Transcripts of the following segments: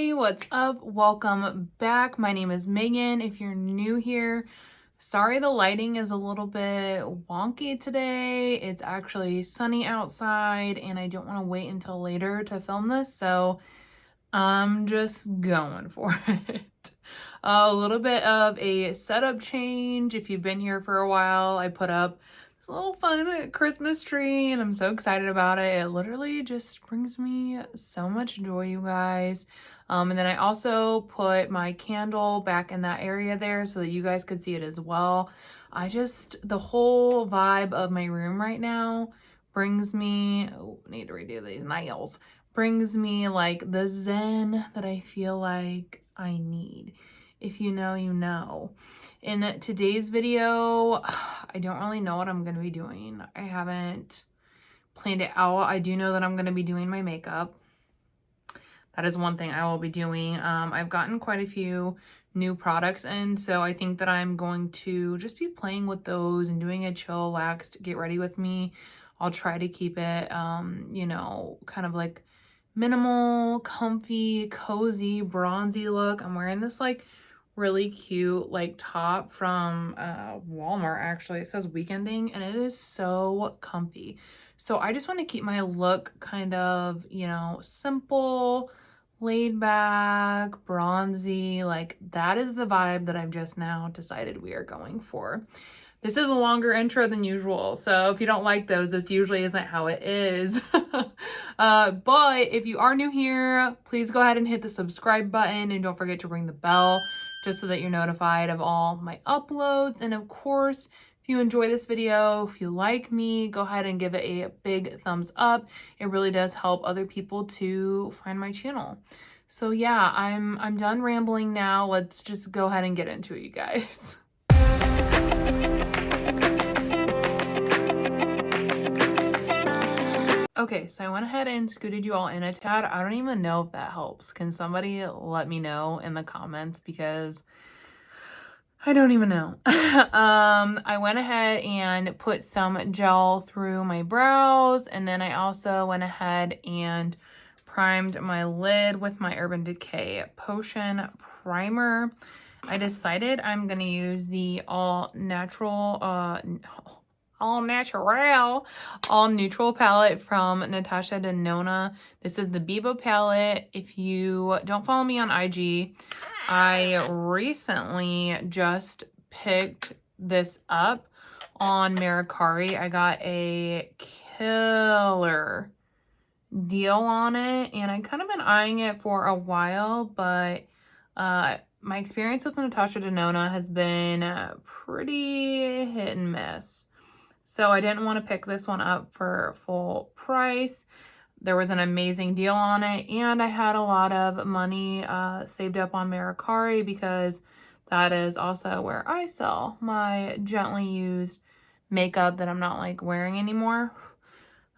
Hey, what's up? Welcome back. My name is Megan. If you're new here, sorry the lighting is a little bit wonky today. It's actually sunny outside and I don't want to wait until later to film this, so I'm just going for it. A little bit of a setup change. If you've been here for a while, I put up this little fun Christmas tree and I'm so excited about it. It literally just brings me so much joy, you guys. And then I also put my candle back in that area there so that you guys could see it as well. The whole vibe of my room right now brings me, oh, need to redo these nails, brings me like the zen that I feel like I need. If you know, you know. In today's video, I don't really know what I'm going to be doing. I haven't planned it out. I do know that I'm going to be doing my makeup. That is one thing I will be doing. I've gotten quite a few new products in, so I think that I'm going to just be playing with those and doing a chill, relaxed, get ready with me. I'll try to keep it, you know, kind of like minimal, comfy, cozy, bronzy look. I'm wearing this like really cute like top from Walmart actually. It says weekending and it is so comfy. So I just want to keep my look kind of, you know, simple, laid back, bronzy. Like that is the vibe that I've just now decided we are going for. This is a longer intro than usual, so if you don't like those, this usually isn't how it is. But if you are new here, please go ahead and hit the subscribe button and don't forget to ring the bell just so that you're notified of all my uploads. And of course, if you enjoy this video, if you like me, go ahead and give it a big thumbs up. It really does help other people to find my channel. So yeah, I'm done rambling now. Let's just go ahead and get into it, you guys. Okay, so I went ahead and scooted you all in a tad. I don't even know if that helps. Can somebody let me know in the comments because I don't even know. I went ahead and put some gel through my brows, and then I also went ahead and primed my lid with my Urban Decay Potion Primer. I decided I'm going to use the all neutral palette from Natasha Denona. This is the Biba palette. If you don't follow me on IG, I recently just picked this up on Mercari. I got a killer deal on it and I kind of been eyeing it for a while, but my experience with Natasha Denona has been pretty hit and miss. So I didn't want to pick this one up for full price. There was an amazing deal on it, and I had a lot of money saved up on Mercari because that is also where I sell my gently used makeup that I'm not like wearing anymore.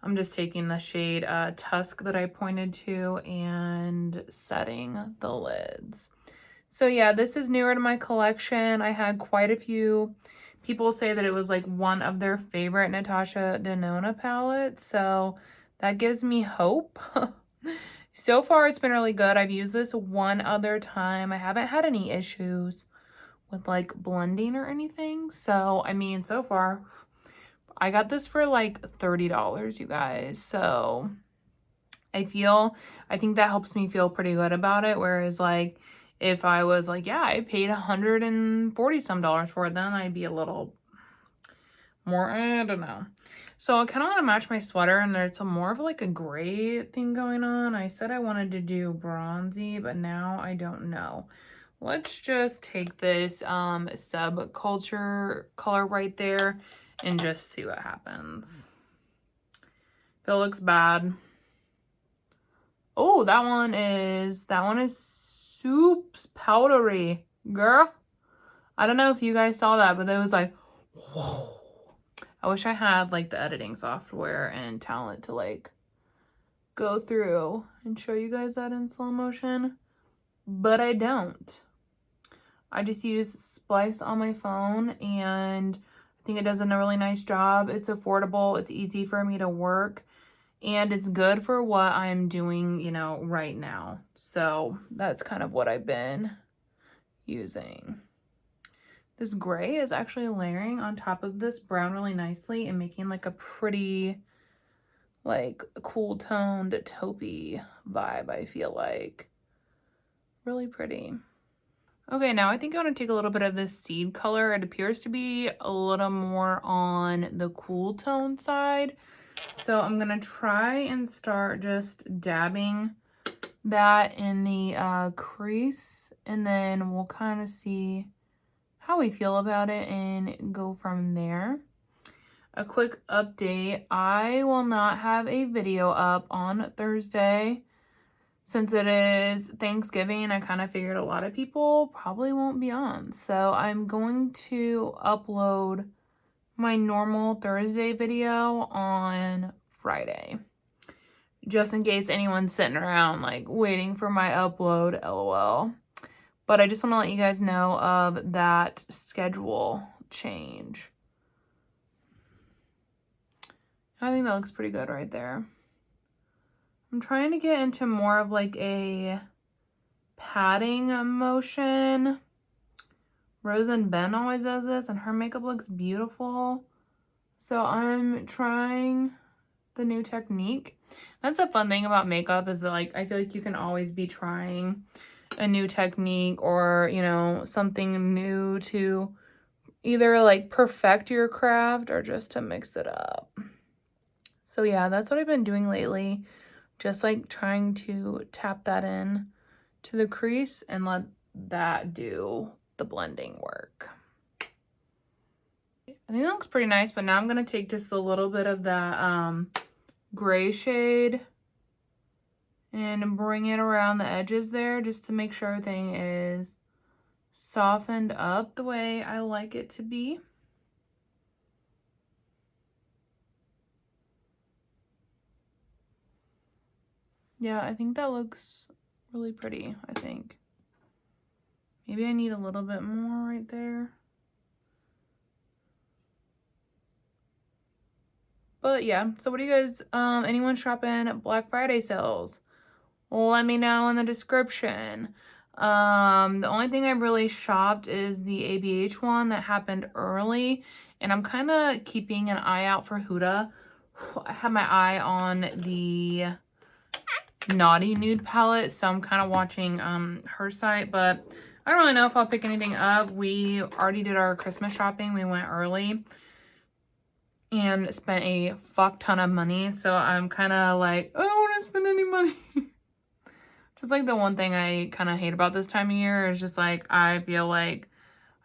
I'm just taking the shade Tusk that I pointed to and setting the lids. So yeah, this is newer to my collection. I had quite a few people say that it was like one of their favorite Natasha Denona palettes, so that gives me hope. So far, it's been really good. I've used this one other time. I haven't had any issues with like blending or anything. So, I mean, so far, I got this for like $30, you guys. So, I think that helps me feel pretty good about it. Whereas like, if I was like, yeah, I paid $140 some for it, then I'd be a little more, I don't know. So I kind of want to match my sweater, and there's more of like a gray thing going on. I said I wanted to do bronzy, but now I don't know. Let's just take this subculture color right there and just see what happens. If it looks bad. Oh, that one is Soup's powdery, girl. I don't know if you guys saw that, but it was like, whoa. I wish I had like the editing software and talent to like go through and show you guys that in slow motion, but I don't. I just use Splice on my phone and I think it does a really nice job. It's affordable. It's easy for me to work. and it's good for what I'm doing, you know, right now. So that's kind of what I've been using. This gray is actually layering on top of this brown really nicely and making like a pretty, like, cool toned taupey vibe, I feel like. Really pretty. Okay, now I think I want to take a little bit of this seed color. It appears to be a little more on the cool tone side. So I'm going to try and start just dabbing that in the crease, and then we'll kind of see how we feel about it and go from there. A quick update, I will not have a video up on Thursday. Since it is Thanksgiving, I kind of figured a lot of people probably won't be on. So I'm going to upload my normal Thursday video on Friday. Just in case anyone's sitting around like waiting for my upload, LOL. But I just want to let you guys know of that schedule change. I think that looks pretty good right there. I'm trying to get into more of like a patting motion. Rose and Ben always does this, and her makeup looks beautiful. So I'm trying the new technique. That's a fun thing about makeup, is that like I feel like you can always be trying a new technique or, you know, something new to either like perfect your craft or just to mix it up. So yeah, that's what I've been doing lately. Just like trying to tap that in to the crease and let that do the blending work. I think that looks pretty nice, but now I'm going to take just a little bit of that gray shade and bring it around the edges there just to make sure everything is softened up the way I like it to be. Yeah, I think that looks really pretty, I think. Maybe I need a little bit more right there. But yeah, so what do you guys, anyone shopping at Black Friday sales? Let me know in the description. The only thing I've really shopped is the ABH one that happened early, and I'm kind of keeping an eye out for Huda. I have my eye on the Naughty Nude palette, so I'm kind of watching her site, but I don't really know if I'll pick anything up. We already did our Christmas shopping. We went early and spent a fuck ton of money, so I'm kind of like, I don't want to spend any money. Just like the one thing I kind of hate about this time of year is just like I feel like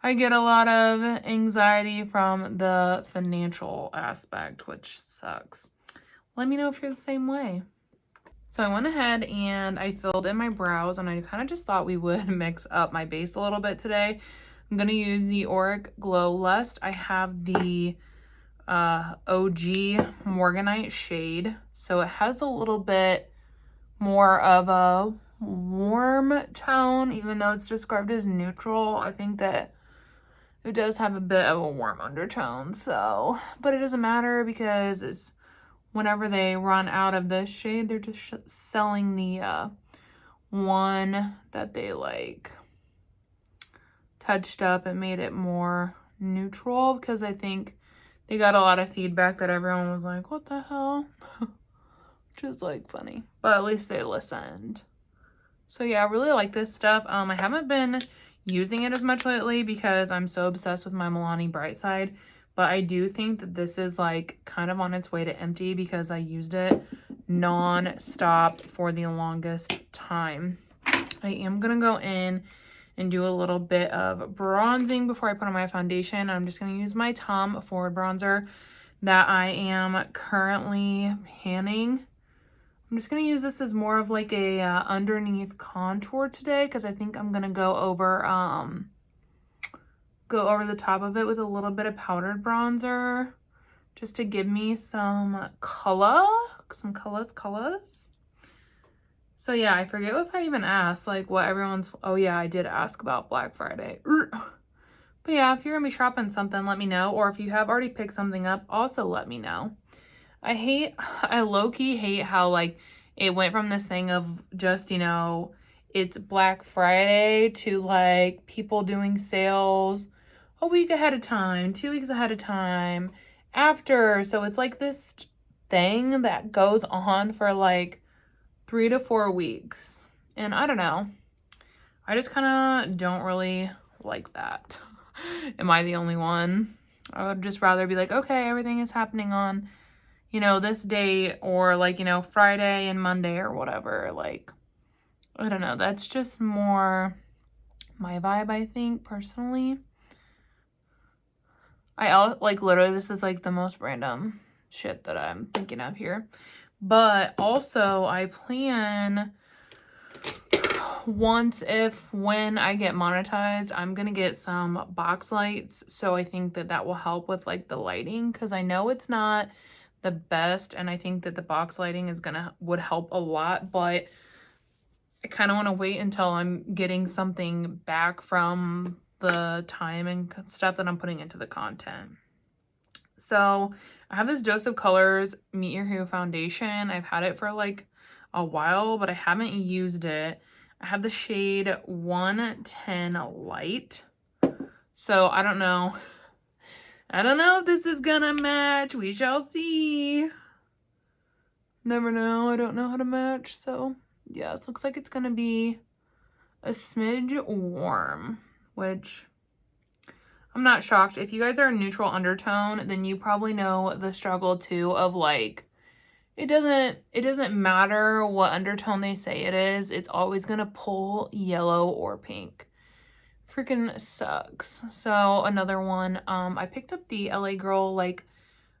I get a lot of anxiety from the financial aspect, which sucks. Let me know if you're the same way. So I went ahead and I filled in my brows, and I kind of just thought we would mix up my base a little bit today. I'm going to use the Auric Glow Lust. I have the OG Morganite shade. So it has a little bit more of a warm tone, even though it's described as neutral. I think that it does have a bit of a warm undertone. So, but it doesn't matter because it's whenever they run out of this shade, they're just selling the one that they like touched up and made it more neutral, because I think they got a lot of feedback that everyone was like, what the hell? Which is like funny, but at least they listened. So yeah, I really like this stuff. I haven't been using it as much lately because I'm so obsessed with my Milani Brightside. But I do think that this is like kind of on its way to empty because I used it non-stop for the longest time. I am going to go in and do a little bit of bronzing before I put on my foundation. I'm just going to use my Tom Ford bronzer that I am currently panning. I'm just going to use this as more of like a underneath contour today because I think I'm going to go over the top of it with a little bit of powdered bronzer just to give me some color, some colors. So yeah, I forget if I even asked like what everyone's, oh yeah, I did ask about Black Friday. But yeah, if you're gonna be shopping something, let me know, or if you have already picked something up, also let me know. I low-key hate how, like, it went from this thing of just, you know, it's Black Friday to, like, people doing sales a week ahead of time, 2 weeks ahead of time, after. So it's like this thing that goes on for, like, 3 to 4 weeks. And I don't know. I just kind of don't really like that. Am I the only one? I would just rather be like, okay, everything is happening on, you know, this date, or like, you know, Friday and Monday or whatever. Like, I don't know. That's just more my vibe, I think, personally. Like, literally, this is like the most random shit that I'm thinking of here. But also, I plan when I get monetized, I'm gonna get some box lights. So I think that that will help with like the lighting, because I know it's not the best, and I think that the box lighting would help a lot, but I kind of want to wait until I'm getting something back from the time and stuff that I'm putting into the content. So I have this Dose of Colors Meet Your Hero foundation. I've had it for like a while, but I haven't used it. I have the shade 110 Light. So I don't know. I don't know if this is gonna match. We shall see. Never know. I don't know how to match. So yeah, this looks like it's gonna be a smidge warm, which I'm not shocked. If you guys are a neutral undertone, then you probably know the struggle too of like, it doesn't matter what undertone they say it is. It's always gonna pull yellow or pink. Freaking sucks. So another one, I picked up the LA Girl like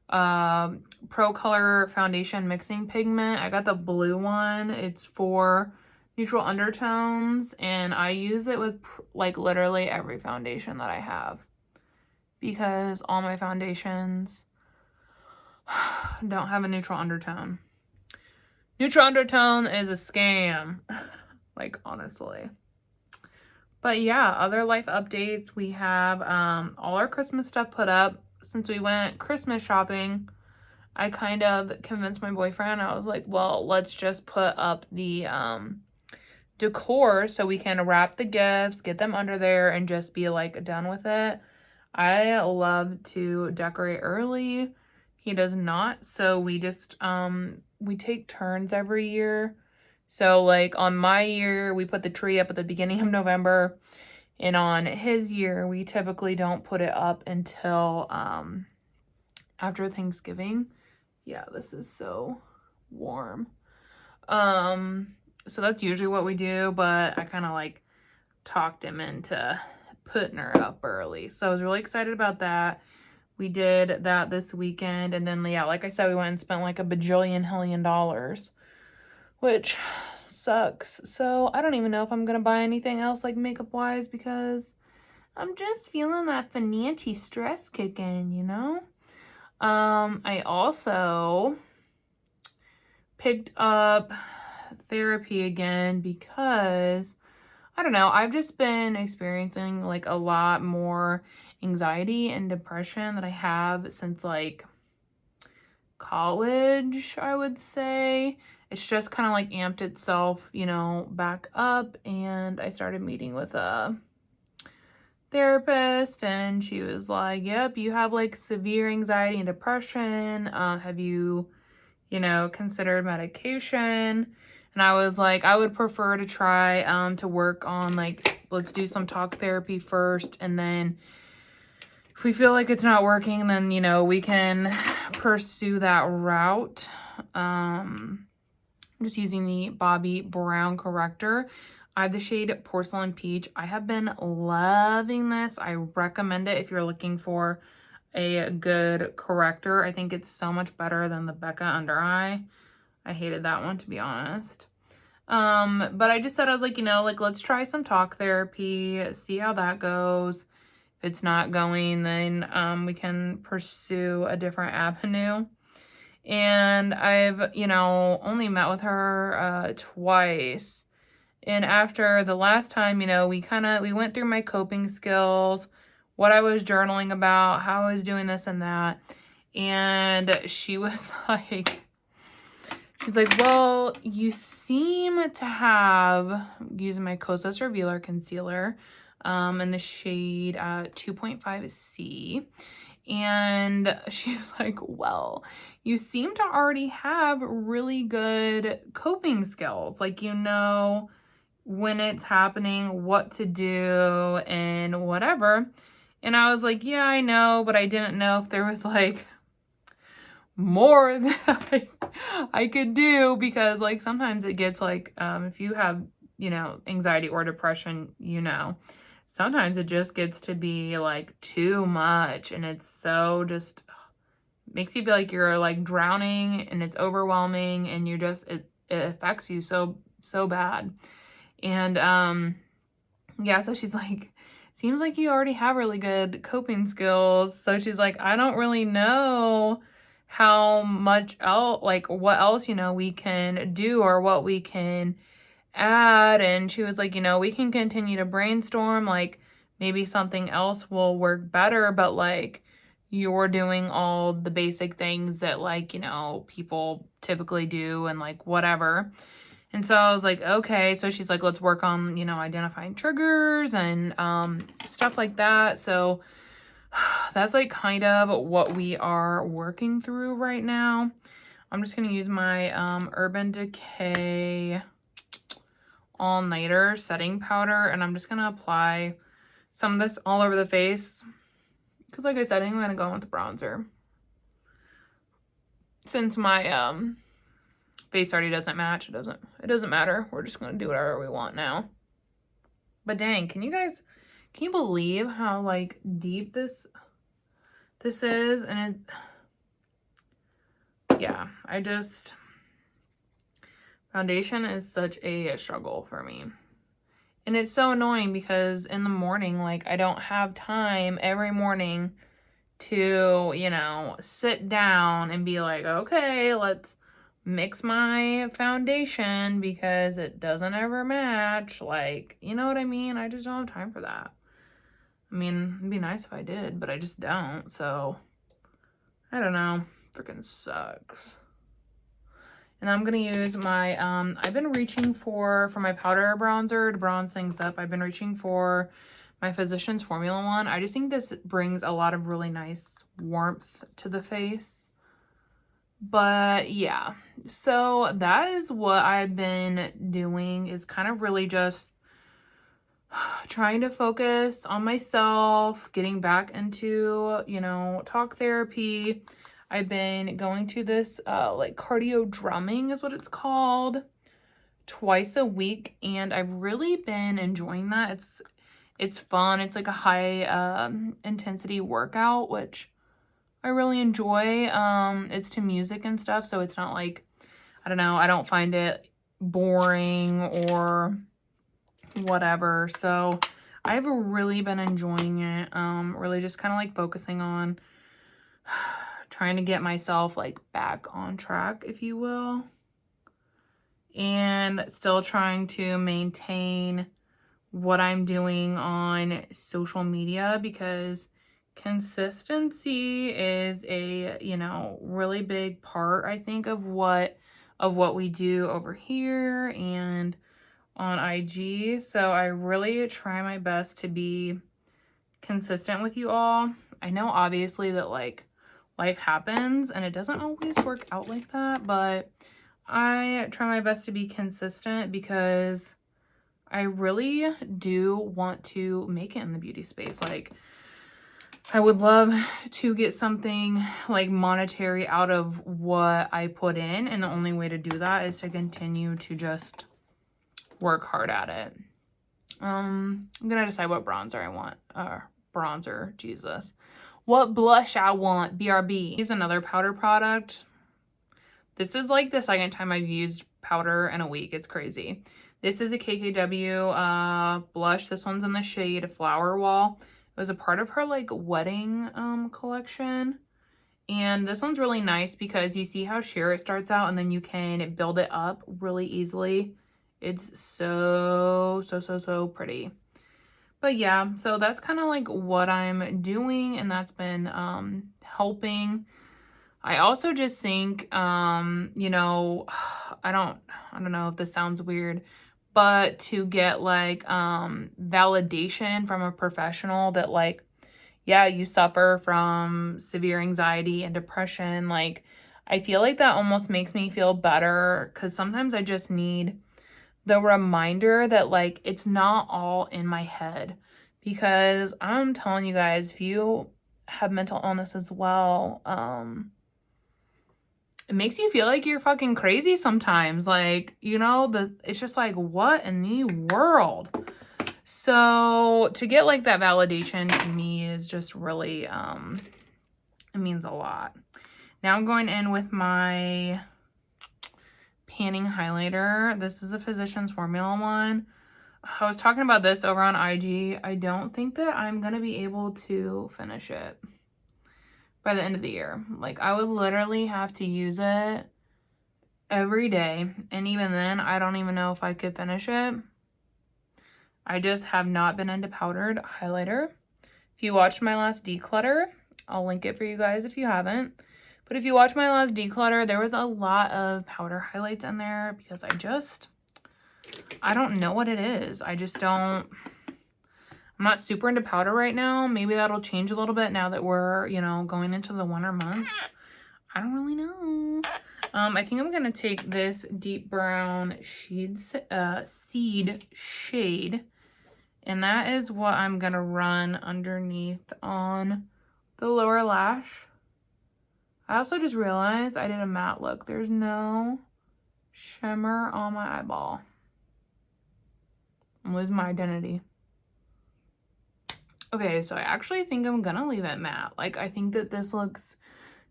Pro Color Foundation Mixing Pigment. I got the blue one. It's for neutral undertones, and I use it with like literally every foundation that I have, because all my foundations don't have a neutral undertone. Neutral undertone is a scam. Like, honestly. But yeah, other life updates. We have all our Christmas stuff put up. Since we went Christmas shopping, I kind of convinced my boyfriend. I was like, well, let's just put up the decor so we can wrap the gifts, get them under there, and just be like done with it. I love to decorate early. He does not. So we just we take turns every year. So like on my year, we put the tree up at the beginning of November, and on his year, we typically don't put it up until after Thanksgiving. Yeah, this is so warm. So that's usually what we do, but I kind of like talked him into putting her up early. So I was really excited about that. We did that this weekend, and then yeah, like I said, we went and spent like a bajillion dollars, which sucks. So I don't even know if I'm gonna buy anything else like makeup wise, because I'm just feeling that financial stress kick in, you know? I also picked up therapy again because I don't know, I've just been experiencing like a lot more anxiety and depression that I have since like college, I would say. It's just kind of like amped itself, you know, back up, and I started meeting with a therapist, and she was like, yep, you have like severe anxiety and depression. Have you, you know, considered medication? And I was like, I would prefer to try to work on like, let's do some talk therapy first, and then if we feel like it's not working, then, you know, we can pursue that route. Just using the Bobbi Brown corrector. I have the shade Porcelain Peach. I have been loving this. I recommend it if you're looking for a good corrector. I think it's so much better than the Becca Under Eye. I hated that one, to be honest. But I just said, I was like, you know, like, let's try some talk therapy, see how that goes. If it's not going, then we can pursue a different avenue. And I've, you know, only met with her twice. And after the last time, you know, we went through my coping skills, what I was journaling about, how I was doing this and that. And she was like, she's like, well, you seem to have, using my Kosas Revealer Concealer in the shade 2.5C. And she's like, well, you seem to already have really good coping skills. Like, you know when it's happening, what to do, and whatever. And I was like, yeah, I know, but I didn't know if there was like more that I could do, because like sometimes it gets like, if you have, you know, anxiety or depression, you know, sometimes it just gets to be like too much, and it's so just makes you feel like you're like drowning, and it's overwhelming, and you're just, it affects you so bad. And yeah, so she's like, seems like you already have really good coping skills. So she's like, I don't really know how much else, like what else, you know, we can do or what we can add. And she was like, you know, we can continue to brainstorm, like maybe something else will work better, but like you're doing all the basic things that like, you know, people typically do and like whatever. And so I was like, okay. So she's like, let's work on, you know, identifying triggers and stuff like that. So that's like kind of what we are working through right now. I'm just going to use my Urban Decay All Nighter setting powder, and I'm just going to apply some of this all over the face. Because like I said, I think I'm going to go in with the bronzer. Since my face already doesn't match, it doesn't matter. We're just gonna do whatever we want now. But dang, can you believe how like deep this is? And yeah, foundation is such a struggle for me. And it's so annoying because in the morning, like I don't have time every morning to, you know, sit down and be like, okay, let's mix my foundation because it doesn't ever match. Like, you know what I mean? I just don't have time for that. I mean, it'd be nice if I did, but I just don't. So, I don't know. Freaking sucks. And I'm going to use my, I've been reaching for my powder bronzer to bronze things up. I've been reaching for my Physicians Formula one. I just think this brings a lot of really nice warmth to the face. But yeah, so that is what I've been doing, is kind of really just trying to focus on myself, getting back into, you know, talk therapy. I've been going to this like cardio drumming is what it's called, twice a week, and I've really been enjoying that. It's fun. It's like a high intensity workout, which I really enjoy. It's to music and stuff, so it's not like, I don't know, I don't find it boring or whatever. So I've really been enjoying it. Really just kind of like focusing on trying to get myself like back on track, if you will. And still trying to maintain what I'm doing on social media, because consistency is a, you know, really big part, I think, of what we do over here and on IG. So I really try my best to be consistent with you all. I know obviously that like life happens and it doesn't always work out like that, but I try my best to be consistent because I really do want to make it in the beauty space. Like, I would love to get something like monetary out of what I put in, and the only way to do that is to continue to just work hard at it. I'm gonna decide what bronzer I want. Jesus. What blush I want. BRB. Here's another powder product. This is like the second time I've used powder in a week. It's crazy. This is a KKW blush. This one's in the shade Flower Wall. It was a part of her like wedding collection. And this one's really nice because you see how sheer it starts out and then you can build it up really easily. It's so pretty. But yeah, so that's kind of like what I'm doing, and that's been helping. I also just think, you know, I don't know if this sounds weird, but to get like validation from a professional that like, yeah, you suffer from severe anxiety and depression, like I feel like that almost makes me feel better, because sometimes I just need the reminder that like it's not all in my head. Because I'm telling you guys, if you have mental illness as well, it makes you feel like you're fucking crazy sometimes. Like, you know, it's just like, what in the world? So to get like that validation to me is just really, it means a lot. Now I'm going in with my panning highlighter. This is a Physicians Formula one. I was talking about this over on IG. I don't think that I'm going to be able to finish it by the end of the year. Like, I would literally have to use it every day. And even then, I don't even know if I could finish it. I just have not been into powdered highlighter. If you watched my last declutter, I'll link it for you guys if you haven't. But if you watch my last declutter, there was a lot of powder highlights in there because I don't know what it is. I'm not super into powder right now. Maybe that'll change a little bit now that we're, you know, going into the winter months. I don't really know. I think I'm going to take this deep brown seed shade. And that is what I'm going to run underneath on the lower lash. I also just realized I did a matte look. There's no shimmer on my eyeball. I'm losing my identity. Okay, so I actually think I'm gonna leave it matte. Like, I think that this looks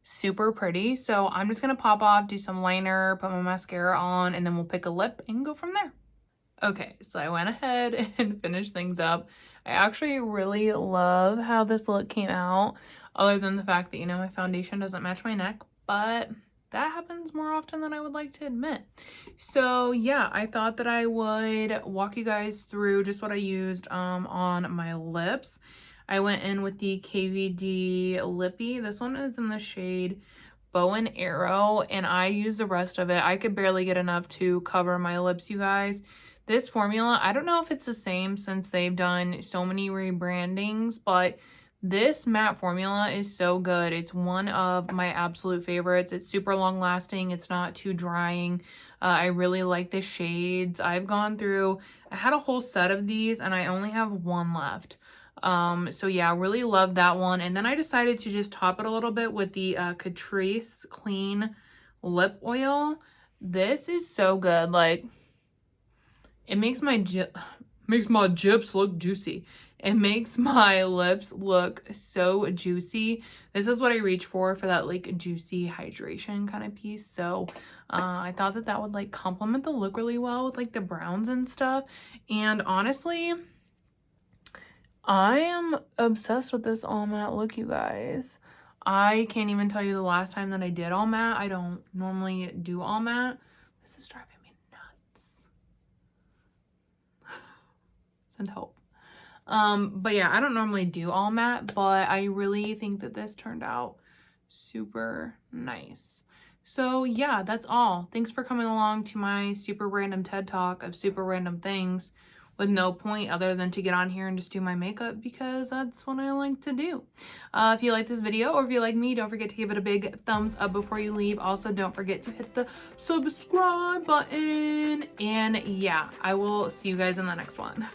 super pretty. So I'm just gonna pop off, do some liner, put my mascara on, and then we'll pick a lip and go from there. Okay, so I went ahead and finished things up. I actually really love how this look came out, other than the fact that, you know, my foundation doesn't match my neck, but that happens more often than I would like to admit. So yeah, I thought that I would walk you guys through just what I used on my lips. I went in with the KVD Lippy. This one is in the shade Bow and Arrow, and I used the rest of it. I could barely get enough to cover my lips, you guys. This formula, I don't know if it's the same since they've done so many rebrandings, but this matte formula is so good. It's one of my absolute favorites. It's super long lasting. It's not too drying. I really like the shades. I had a whole set of these and I only have one left. So yeah, really love that one. And then I decided to just top it a little bit with the Catrice Clean Lip Oil. This is so good. Like, it makes my lips look juicy. It makes my lips look so juicy. This is what I reach for that like juicy hydration kind of piece. So I thought that that would like complement the look really well with like the browns and stuff. And honestly, I am obsessed with this all matte look, you guys. I can't even tell you the last time that I did all matte. I don't normally do all matte. This is driving me nuts. Send hope. But yeah, I don't normally do all matte, but I really think that this turned out super nice. So yeah, that's all. Thanks for coming along to my super random TED Talk of super random things with no point other than to get on here and just do my makeup because that's what I like to do. If you like this video or if you like me, don't forget to give it a big thumbs up before you leave. Also, don't forget to hit the subscribe button. And yeah, I will see you guys in the next one.